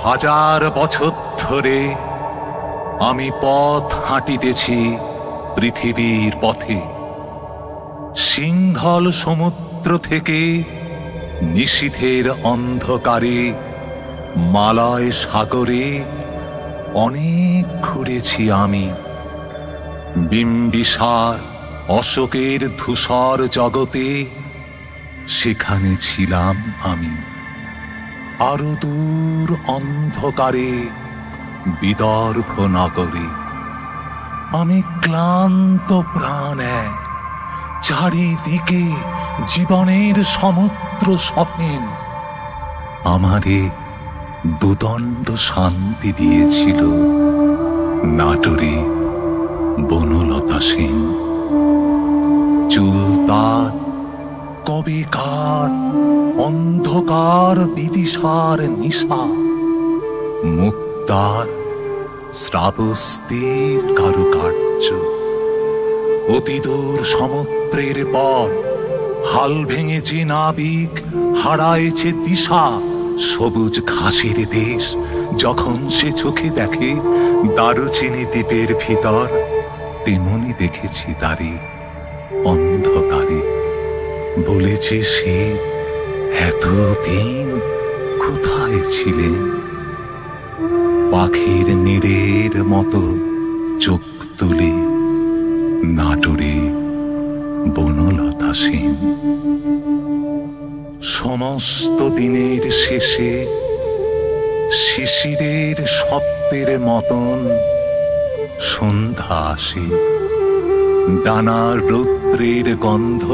হাজার বছর ধরে আমি পথ হাঁটিতেছি পৃথিবীর পথে। সিংহল সমুদ্র থেকে নিশীথের অন্ধকারে মালয় সাগরে অনেক ঘুরেছি আমি। বিম্বিসার অশোকের ধূসর জগতে সেখানে ছিলাম আমি। আরো দূর অন্ধকারে বিদর্ভ নগরে আমি ক্লান্ত প্রাণে, চারিদিকে জীবনের সমুদ্র সফেন আমারে দুদণ্ড শান্তি দিয়েছিল নাটোরে বনলতা সেন। চুল তার কবেকার অন্ধকার বিদিশার নিশা, মুক্তার শ্রাবস্তির কারুকার্য। অতিদূর সমুদ্রের পর হাল ভেঙেছে নাবিক, হারায়েছে দিশা। সবুজ ঘাসের দেশ যখন সে চোখে দেখে দারুচিনি দ্বীপের ভিতর, তেমনি দেখেছি তারে অন্ধকারে। বলেছে সে, এতদিন কোথায় ছিলেন? পাখির নীড়ের মতো চোখ তুলে নাটোরে বনলতা সেন। সমস্ত দিনের শেষে শিশিরের শব্দের মতন সন্ধ্যা আসে। ডানার রৌদ্রের গন্ধ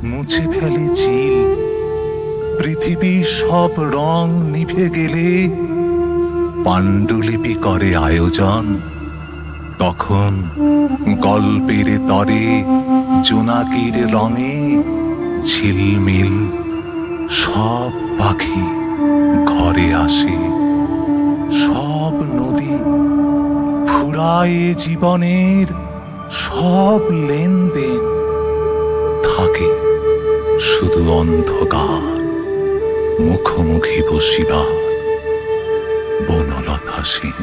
মুছে ফেলে চিল। পৃথিবীর সব রং নিভে গেলে পাণ্ডুলিপি করে আয়োজন। তখন গল্পের তরে জোনাকির রঙে ঝিলমিল সব পাখি ঘরে আসে। সব নদী ফুরায় জীবনের সব লেনদেন, থাকে শুধু অন্ধকার মুখোমুখি বসিবার বনলতা সেন।